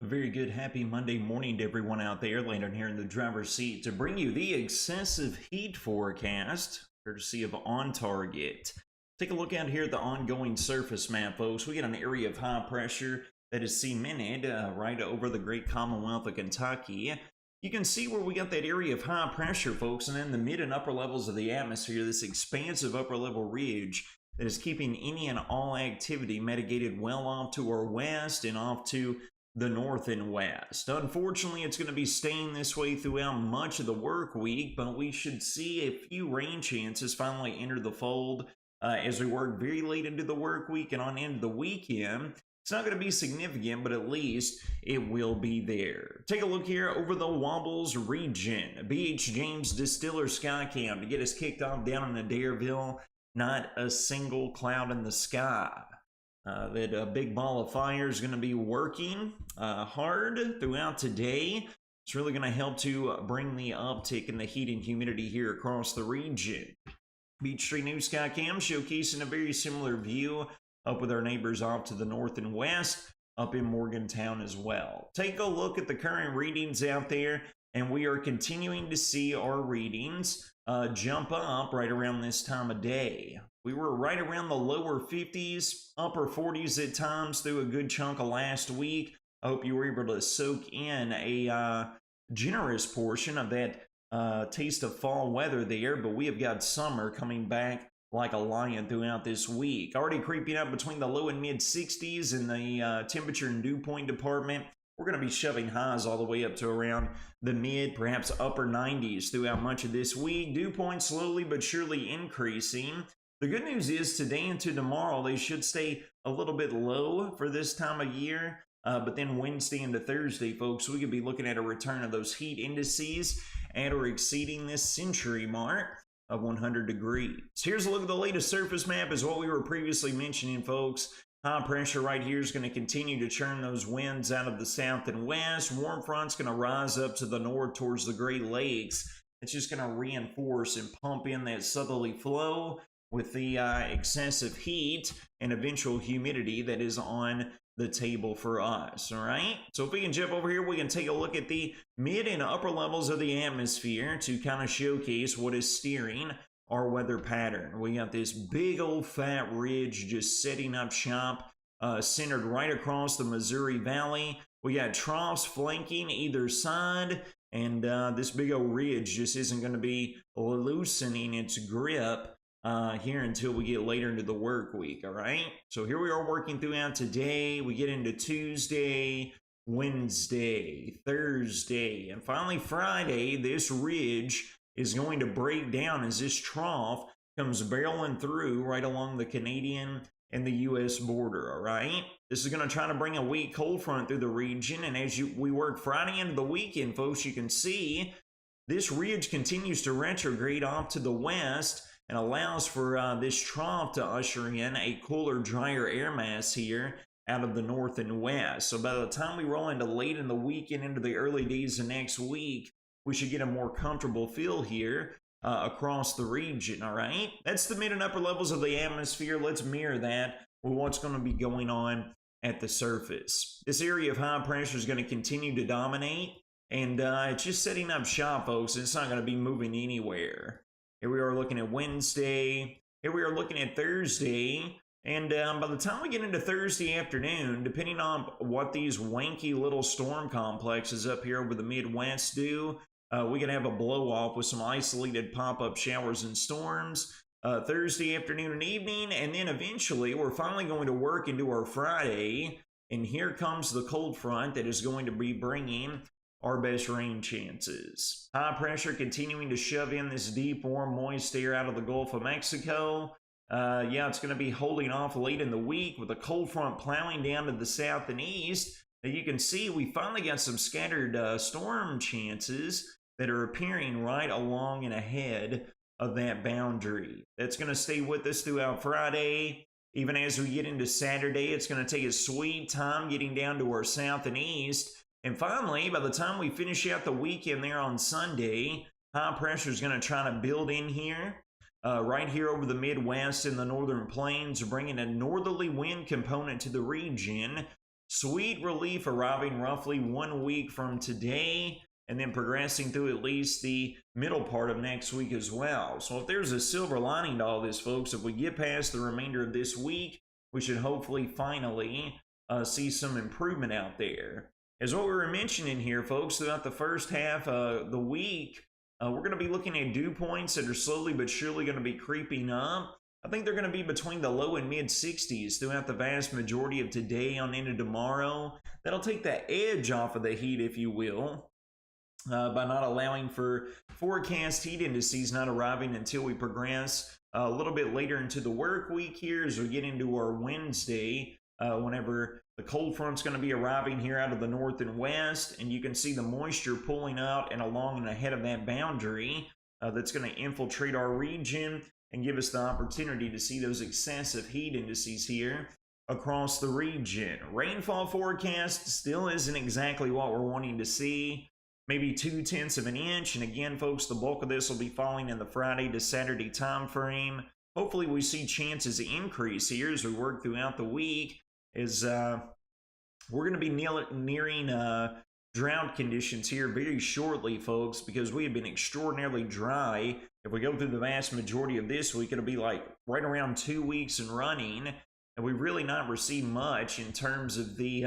A very good, happy Monday morning to everyone out there. Landon here in the driver's seat to bring you the excessive heat forecast, courtesy of On Target. Take a look out here at the ongoing surface map, folks. We got an area of high pressure that is cemented right over the great Commonwealth of Kentucky. You can see where we got that area of high pressure, folks, and then the mid and upper levels of the atmosphere, this expansive upper level ridge that is keeping any and all activity mitigated well off to our west and off to the north and west. Unfortunately, it's going to be staying this way throughout much of the work week, but we should see a few rain chances finally enter the fold as we work very late into the work week and on into the weekend. It's not going to be significant, but at least it will be there. Take a look here over the Wobbles region. BH James Distiller Skycam to get us kicked off down in Adairville. Not a single cloud in the sky. That big ball of fire is going to be working hard throughout today. It's really going to help to bring the uptick in the heat and humidity here across the region. Beach Street News Skycam showcasing a very similar view up with our neighbors off to the north and west, up in Morgantown as well. Take a look at the current readings out there, and we are continuing to see our readings jump up right around this time of day. We were right around the lower 50s, upper 40s at times through a good chunk of last week. I hope you were able to soak in a generous portion of that taste of fall weather there, but we have got summer coming back like a lion throughout this week. Already creeping up between the low and mid 60s in the temperature and dew point department. We're going to be shoving highs all the way up to around the mid, perhaps upper 90s throughout much of this week. Dew point slowly but surely increasing. The good news is today into tomorrow, they should stay a little bit low for this time of year. But then Wednesday into Thursday, folks, we could be looking at a return of those heat indices at or exceeding this century mark of 100 degrees. Here's a look at the latest surface map as what we were previously mentioning, folks. High pressure right here is going to continue to churn those winds out of the south and west. Warm front's going to rise up to the north towards the Great Lakes. It's just going to reinforce and pump in that southerly flow with the excessive heat and eventual humidity that is on the table for us, all right? So if we can jump over here, we can take a look at the mid and upper levels of the atmosphere to kind of showcase what is steering our weather pattern. We got this big old fat ridge just setting up shop, centered right across the Missouri Valley. We got troughs flanking either side, and this big old ridge just isn't going to be loosening its grip here until we get later into the work week, all right? So here we are working throughout today. We get into Tuesday, Wednesday, Thursday, and finally Friday. This ridge is going to break down as this trough comes barreling through right along the Canadian and the U.S. border, all right? This is going to try to bring a weak cold front through the region, and as we work Friday into the weekend, folks, you can see this ridge continues to retrograde off to the west and allows for this trough to usher in a cooler, drier air mass here out of the north and west. So by the time we roll into late in the weekend, into the early days of next week, we should get a more comfortable feel here across the region, all right? That's the mid and upper levels of the atmosphere. Let's mirror that with what's going to be going on at the surface. This area of high pressure is going to continue to dominate, and it's just setting up shop, folks. It's not going to be moving anywhere. Here we are looking at Wednesday. Here we are looking at Thursday. And by the time we get into Thursday afternoon, depending on what these wanky little storm complexes up here over the Midwest do, we can have a blow off with some isolated pop-up showers and storms Thursday afternoon and evening. And then eventually we're finally going to work into our Friday. And here comes the cold front that is going to be bringing our best rain chances. High pressure continuing to shove in this deep, warm, moist air out of the Gulf of Mexico. Yeah, it's going to be holding off late in the week with a cold front plowing down to the south and east. Now you can see we finally got some scattered storm chances that are appearing right along and ahead of that boundary. That's going to stay with us throughout Friday. Even as we get into Saturday, it's going to take a sweet time getting down to our south and east. And finally, by the time we finish out the weekend there on Sunday, high pressure is going to try to build in here, right here over the Midwest and the Northern Plains, bringing a northerly wind component to the region. Sweet relief arriving roughly 1 week from today, and then progressing through at least the middle part of next week as well. So if there's a silver lining to all this, folks, if we get past the remainder of this week, we should hopefully finally see some improvement out there. As what we were mentioning here, folks, throughout the first half of the week, we're going to be looking at dew points that are slowly but surely going to be creeping up. I think they're going to be between the low and mid 60s throughout the vast majority of today on into tomorrow. That'll take the edge off of the heat, if you will, by not allowing for forecast heat indices not arriving until we progress a little bit later into the work week here as we get into our Wednesday, whenever the cold front's going to be arriving here out of the north and west, and you can see the moisture pulling out and along and ahead of that boundary that's going to infiltrate our region and give us the opportunity to see those excessive heat indices here across the region. Rainfall forecast still isn't exactly what we're wanting to see. Maybe 0.2 of an inch. And again, folks, the bulk of this will be falling in the Friday to Saturday time frame. Hopefully we see chances increase here as we work throughout the week, as we're going to be nearing drought conditions here very shortly, folks, because we have been extraordinarily dry. If we go through the vast majority of this week, it'll be like right around 2 weeks and running, and we really not received much in terms of the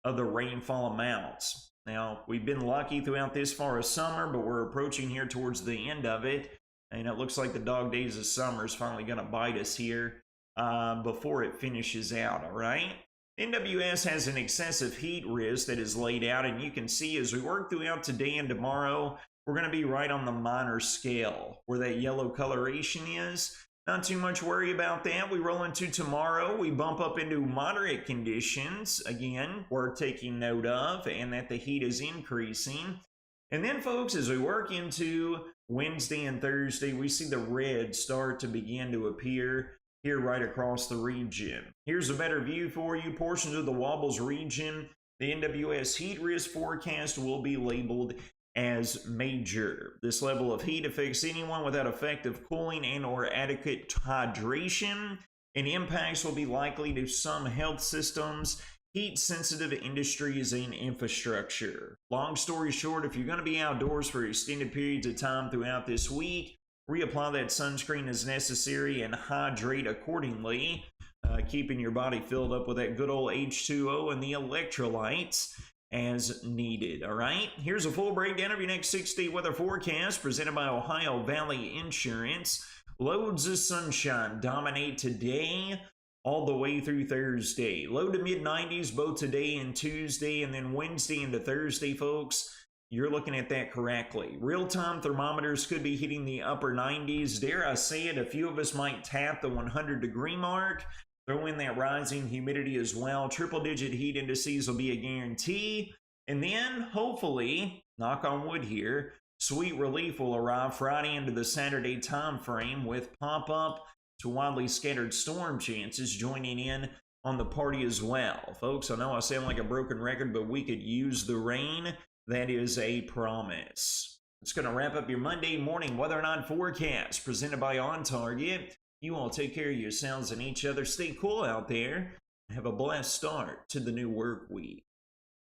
rainfall amounts. Now, we've been lucky throughout this far of summer, but we're approaching here towards the end of it, and it looks like the dog days of summer is finally going to bite us here before it finishes out, all right? NWS has an excessive heat risk that is laid out, and you can see as we work throughout today and tomorrow, we're going to be right on the minor scale where that yellow coloration is. Not too much worry about that. We roll into tomorrow. We bump up into moderate conditions. Again, we're taking note of, and that the heat is increasing. And then, folks, as we work into Wednesday and Thursday, we see the red start to begin to appear here right across the region. Here's a better view for you. Portions of the Wobbles region, the NWS heat risk forecast will be labeled as major. This level of heat affects anyone without effective cooling and or adequate hydration, and impacts will be likely to some health systems, heat-sensitive industries, and infrastructure. Long story short, if you're going to be outdoors for extended periods of time throughout this week, reapply that sunscreen as necessary and hydrate accordingly, keeping your body filled up with that good old H2O and the electrolytes as needed. All right, here's a full breakdown of your next 6-day weather forecast presented by Ohio Valley Insurance. Loads of sunshine dominate today all the way through Thursday. Low to mid 90s both today and Tuesday, and then Wednesday into Thursday, folks, you're looking at that correctly. Real-time thermometers could be hitting the upper 90s. Dare I say it, a few of us might tap the 100-degree mark. Throw in that rising humidity as well. Triple-digit heat indices will be a guarantee. And then, hopefully, knock on wood here, sweet relief will arrive Friday into the Saturday time frame with pop-up to widely scattered storm chances joining in on the party as well. Folks, I know I sound like a broken record, but we could use the rain. That is a promise. It's going to wrap up your Monday morning weather and forecast presented by On Target. You all take care of yourselves and each other. Stay cool out there. Have a blessed start to the new work week.